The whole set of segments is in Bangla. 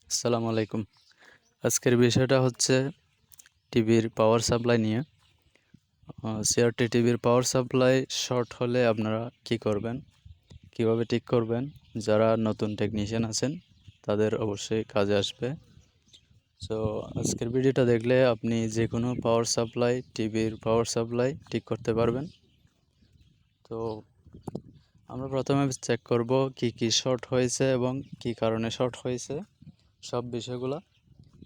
আসসালামু আলাইকুম। আজকের বিষয়টা হচ্ছে টিভির পাওয়ার সাপ্লাই নিয়ে। সিআরটি টিভির পাওয়ার সাপ্লাই শর্ট হলে আপনারা কি করবেন? কিভাবে ঠিক করবেন? যারা নতুন টেকনিশিয়ান আছেন তাদের অবশ্যই কাজে আসবে। সো আজকের ভিডিওটা দেখলে আপনি যেকোনো পাওয়ার সাপ্লাই, টিভির পাওয়ার সাপ্লাই ঠিক করতে পারবেন। তো আমরা প্রথমে চেক করব কি শর্ট হয়েছে এবং কি কারণে শর্ট হয়েছে, সব বিষয়গুলো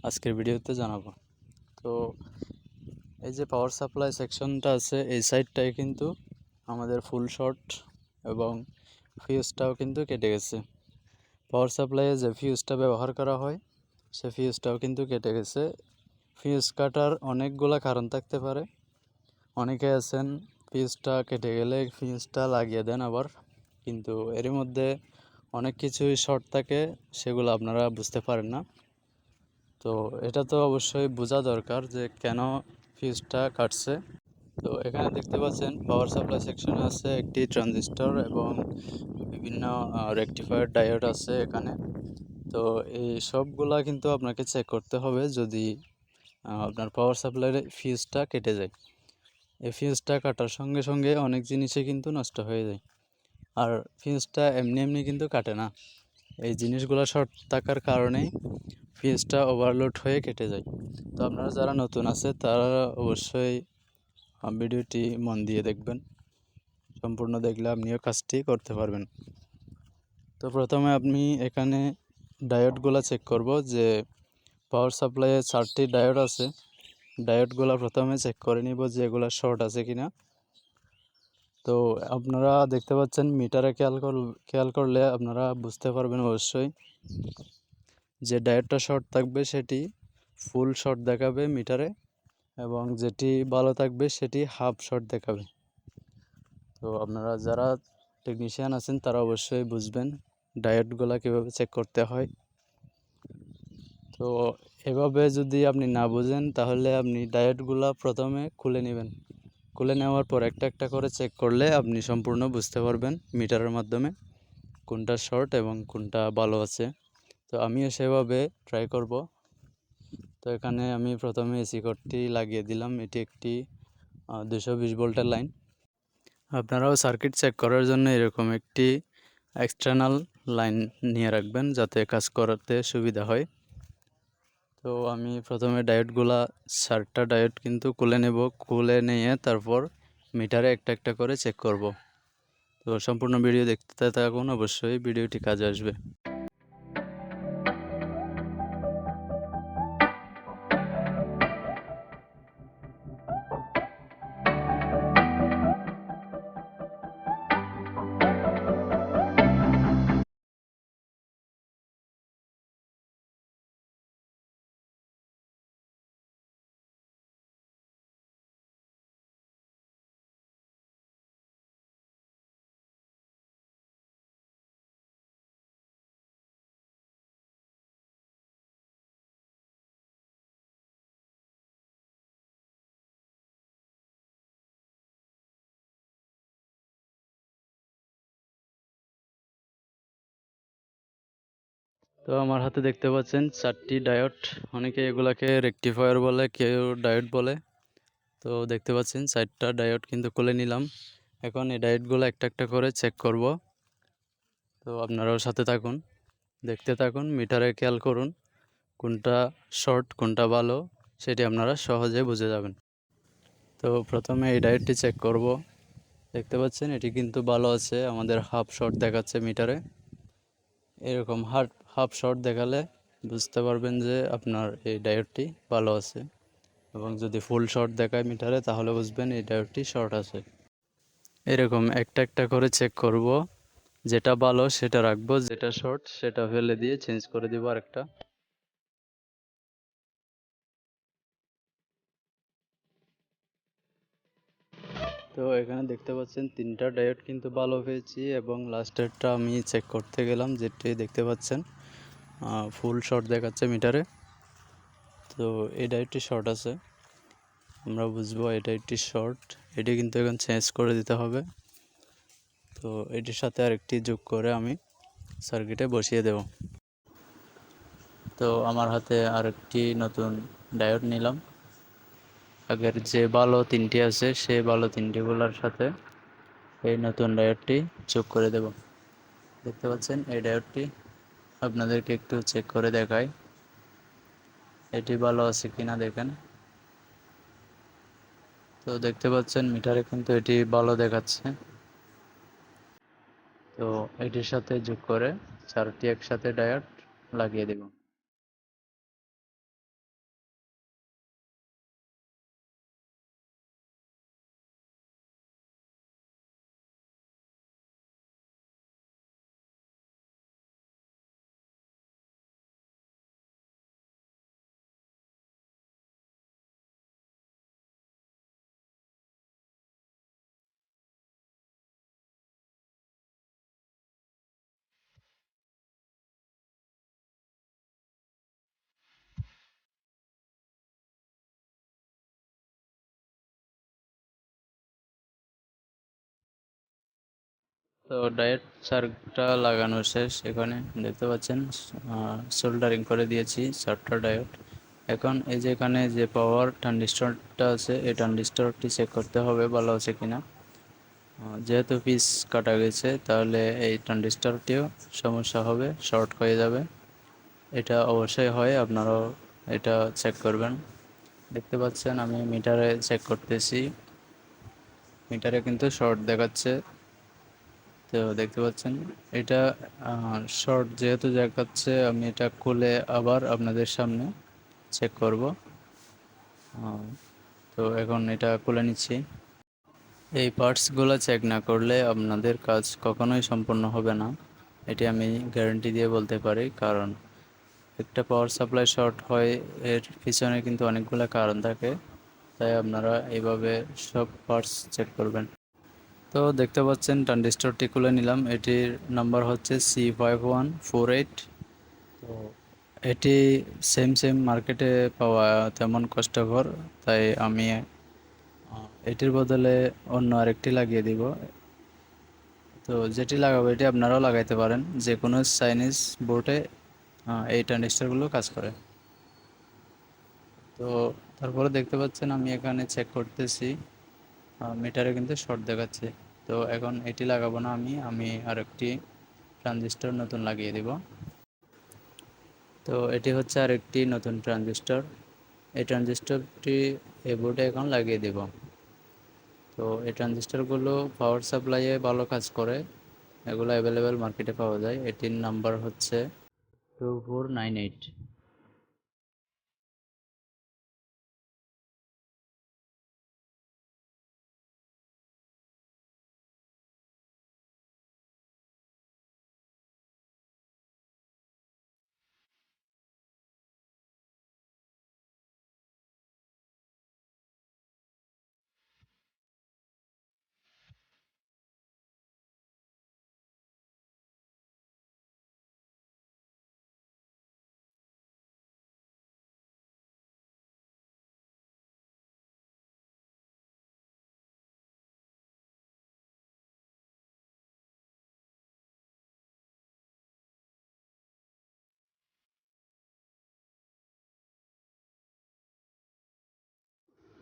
আজকের ভিডিওতে জানাবো। তো এই যে পাওয়ার সাপ্লাই সেকশনটা আছে এই সাইডটায় কিন্তু আমাদের ফুল শর্ট এবং ফিউজটাও কিন্তু কেটে গেছে। পাওয়ার সাপ্লাইয়ে যে ফিউজটা ব্যবহার করা হয় সে ফিউজটাও কিন্তু কেটে গেছে। ফিউজ কাটার অনেকগুলা কারণ থাকতে পারে। অনেকে আছেন ফিউজটা কেটে গেলে ফিউজটা লাগিয়ে দেন আবার, কিন্তু এরই মধ্যে অনেক কিছুই শর্ট থাকে, সেগুলো আপনারা বুঝতে পারেন না। তো এটা তো অবশ্যই বোঝা দরকার যে কেন ফিউজটা কাটছে। তো এখানে দেখতে পাচ্ছেন পাওয়ার সাপ্লাই সেকশনে আছে একটি ট্রানজিস্টর এবং বিভিন্ন রেকটিফায়ার ডায়োড আছে এখানে। তো এই সবগুলা কিন্তু আপনাকে চেক করতে হবে যদি আপনার পাওয়ার সাপ্লাইয়ের ফিউজটা কেটে যায়। এই ফিউজটা কাটার সঙ্গে সঙ্গে অনেক জিনিসই কিন্তু নষ্ট হয়ে যায়। আর ফিউজটা এমনি এমনি কিন্তু কাটে না, এই জিনিসগুলো শর্ট থাকার কারণেই ফিউজটা ওভারলোড হয়ে কেটে যায়। তো আপনারা যারা নতুন আছে তারা অবশ্যই ভিডিওটি মন দিয়ে দেখবেন। সম্পূর্ণ দেখলে আপনিও কাজটি করতে পারবেন। তো প্রথমে আপনি এখানে ডায়োডগুলো চেক করব যে পাওয়ার সাপ্লাইয়ে 4টি ডায়োড আছে। ডায়োডগুলো প্রথমে চেক করে নিব যে এগুলো শর্ট আছে কিনা। তো আপনারা দেখতে পাচ্ছেন মিটারে খেয়াল করলে আপনারা বুঝতে পারবেন অবশ্যই যে ডায়োডটা শর্ট থাকবে সেটি ফুল শর্ট দেখাবে মিটারে, এবং যেটি ভালো থাকবে সেটি হাফ শর্ট দেখাবে। তো আপনারা যারা টেকনিশিয়ান আছেন তারা অবশ্যই বুঝবেন ডায়োডগুলো কীভাবে চেক করতে হয়। তো এভাবে যদি আপনি না বুঝেন তাহলে আপনি ডায়োডগুলো প্রথমে খুলে নেবেন। খুলে নেওয়ার পর একটা একটা করে চেক করলে আপনি সম্পূর্ণ বুঝতে পারবেন মিটারের মাধ্যমে কোনটা শর্ট এবং কোনটা ভালো আছে। তো আমিও সেভাবে ট্রাই করব। তো এখানে আমি প্রথমে এসি কোডটি লাগিয়ে দিলাম। এটি একটি 220 ভোল্টের লাইন। আপনারাও সার্কিট চেক করার জন্য এরকম একটি এক্সটার্নাল লাইন নিয়ে রাখবেন যাতে কাজ করতে সুবিধা হয়। তো আমি প্রথমে ডায়োডগুলা 4টা ডায়োড কিন্তু খুলে নিয়ে তারপর মিটারে একটা একটা করে চেক করব। তো সম্পূর্ণ ভিডিও দেখতে থাকুন, অবশ্যই ভিডিওটি কাজে আসবে। তো আমার হাতে দেখতে পাচ্ছেন 4টি ডায়োড। অনেকে এগুলাকে রেকটিফায়ার বলে, কেউ ডায়োড বলে। তো দেখতে পাচ্ছেন 4টা ডায়োড কিন্তু খুলে নিলাম। এখন এই ডায়োডগুলো একটা একটা করে চেক করব। তো আপনারাও সাথে থাকুন, দেখতে থাকুন, মিটারে খেয়াল করুন কোনটা শর্ট কোনটা ভালো সেটি আপনারা সহজে বুঝে যাবেন। তো প্রথমে এই ডায়োডটি চেক করব। দেখতে পাচ্ছেন এটি কিন্তু ভালো আছে, আমাদের হাফ শর্ট দেখাচ্ছে মিটারে। এরকম হাফ শর্ট দেখালে বুঝতে পারবেন যে আপনার এই ডায়োডটি ভালো আছে, এবং যদি ফুল শর্ট দেখায় মিটারে তাহলে বুঝবেন এই ডায়োডটি শর্ট আছে। এরকম একটা একটা করে চেক করব, যেটা ভালো সেটা রাখবো, যেটা শর্ট সেটা ফেলে দিয়ে চেঞ্জ করে দিব আরেকটা। তো এখানে দেখতে পাচ্ছেন 3টা ডায়োড কিন্তু ভালো পেয়েছি, এবং লাস্টেরটা আমি চেক করতে গেলাম যেটি দেখতে পাচ্ছেন ফুল শর্ট দেখাচ্ছে মিটারে। তো এই ডায়োডটি শর্ট আছে, আমরা বুঝবো এই ডায়োডটি শর্ট। এটি কিন্তু এখন চেঞ্জ করে দিতে হবে। তো এটির সাথে আরেকটি যোগ করে আমি সার্কিটে বসিয়ে দেব। তো আমার হাতে আরেকটি নতুন ডায়োড নিলাম। আগের যে ভালো তিনটি আছে সেই ভালো তিনটিগুলোর সাথে এই নতুন ডায়োডটি যোগ করে দেব। দেখতে পাচ্ছেন এই ডায়োডটি আপনাদেরকে একটু চেক করে দেখাই এটি ভালো আছে কিনা দেখেন। তো দেখতে পাচ্ছেন মিটারে কিন্তু এটি ভালো দেখাচ্ছে। তো এটির সাথে যোগ করে চারটি একসাথে ডায়োড লাগিয়ে দেব। তো ডায়োড সার্কিটটা লাগানো শেষ। এখানে দেখতে পাচ্ছেন সোল্ডারিং করে দিয়েছি চারটা ডায়োড। এখন এই যে এখানে যে পাওয়ার ট্রানজিস্টরটা আছে এই ট্রানজিস্টরটি চেক করতে হবে ভালো আছে কিনা। যেহেতু পিস কাটা গেছে তাহলে এই ট্রানজিস্টরটিও সমস্যা হবে, শর্ট হয়ে যাবে। এটা অবশ্যই হয়, আপনারাও এটা চেক করবেন। দেখতে পাচ্ছেন আমি মিটারে চেক করতেছি, মিটারে কিন্তু শর্ট দেখাচ্ছে। তো দেখতে পাচ্ছেন এটা শর্ট যেহেতু দেখাচ্ছে আমি এটা খুলে আবার আপনাদের সামনে চেক করব। তো এখন এটা খুলে নিচ্ছি। এই পার্টসগুলো চেক না করলে আপনাদের কাজ কখনোই সম্পূর্ণ হবে না, এটি আমি গ্যারান্টি দিয়ে বলতে পারি। কারণ একটা পাওয়ার সাপ্লাই শর্ট হয় এর পিছনে কিন্তু অনেকগুলো কারণ থাকে, তাই আপনারা এইভাবে সব পার্টস চেক করবেন। তো দেখতে পাচ্ছেন ট্রানজিস্টরটি খুলে নিলাম, এটির নাম্বার হচ্ছে C5148। তো এটি সেম মার্কেটে পাওয়া তেমন কষ্টকর, তাই আমি এটির বদলে অন্য আরেকটি লাগিয়ে দিব। তো যেটি লাগাবো এটি আপনারাও লাগাইতে পারেন, যে কোনো চাইনিজ বোর্ডে এই ট্রানজিস্টরগুলো কাজ করে। তো তারপরে দেখতে পাচ্ছেন আমি এখানে চেক করতেছি, মিটারে কিন্তু শর্ট দেখাচ্ছে। তো এখন এটি লাগাবো না, আমি আরেকটি ট্রানজিস্টর নতুন লাগিয়ে দিব। তো এটি হচ্ছে আরেকটি নতুন ট্রানজিস্টর, এই ট্রানজিস্টরটি এই বোর্ডে এখন লাগিয়ে দেব। তো এই ট্রানজিস্টরগুলো পাওয়ার সাপ্লাইয়ে ভালো কাজ করে, এগুলো অ্যাভেলেবেল মার্কেটে পাওয়া যায়। এটির নাম্বার হচ্ছে 2498।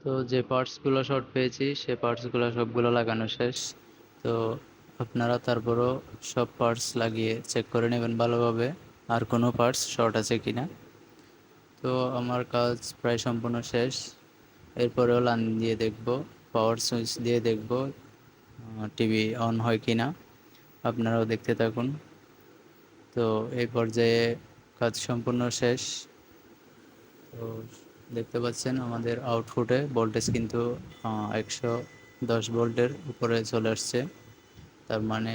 তো যে পার্টসগুলো শর্ট পেয়েছি সে পার্টসগুলো সবগুলো লাগানো শেষ। তো আপনারা তারপরও সব পার্টস লাগিয়ে চেক করে নেবেন ভালোভাবে আর কোনো পার্টস শর্ট আছে কিনা। তো আমার কাজ প্রায় সম্পূর্ণ শেষ। এরপরেও লাইন দিয়ে দেখব, পাওয়ার সুইচ দিয়ে দেখব টিভি অন হয় কিনা। আপনারাও দেখতে থাকুন। তো এই পর্যায়ে কাজ সম্পূর্ণ শেষ। তো দেখতে পাচ্ছেন আমাদের আউটপুটে ভোল্টেজ কিন্তু 110 ভোল্টের উপরে চলে আসছে, তার মানে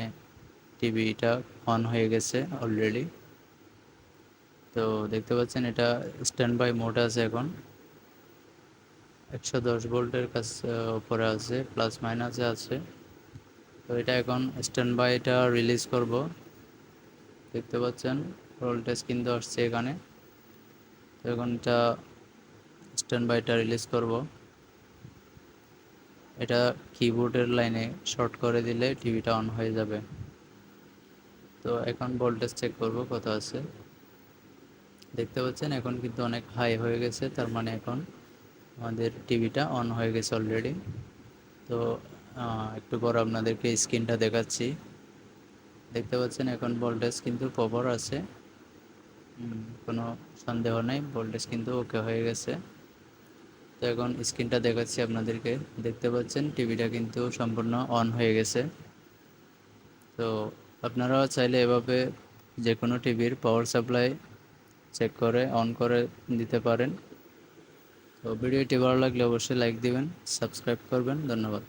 টিভিটা অন হয়ে গেছে অলরেডি। তো দেখতে পাচ্ছেন এটা স্ট্যান্ড বাই মোড আছে, এখন 110 ভোল্টের কাছে উপরে আছে, প্লাস মাইনাসে আছে। তো এটা এখন স্ট্যান্ড বাইটা রিলিজ করব। দেখতে পাচ্ছেন ভোল্টেজ কিন্তু আসছে এখানে। তো এখন এটা স্ট্যান্ড বাইটা রিলিজ করব। এটা কিবোর্ডের লাইনে শর্ট করে দিলে টিভিটা অন হয়ে যাবে। তো এখন ভোল্টেজ চেক করব কত আছে। দেখতে পাচ্ছেন এখন কিন্তু অনেক হাই হয়ে গেছে, তার মানে এখন আমাদের টিভিটা অন হয়ে গেছে অলরেডি। তো একটু পর আপনাদেরকে স্ক্রিনটা দেখাচ্ছি। দেখতে পাচ্ছেন এখন ভোল্টেজ কিন্তু প্রপার আছে, কোনো সন্দেহ নেই, ভোল্টেজ কিন্তু ওকে হয়ে গেছে। তো এখন স্ক্রিনটা দেখাচ্ছি আপনাদেরকে। দেখতে পাচ্ছেন টিভিটা কিন্তু সম্পূর্ণ অন হয়ে গেছে। তো আপনারাও চাইলে এভাবে যে কোনো টিভির পাওয়ার সাপ্লাই চেক করে অন করে দিতে পারেন। তো ভিডিওটি ভালো লাগলে অবশ্যই লাইক দিবেন, সাবস্ক্রাইব করবেন। ধন্যবাদ।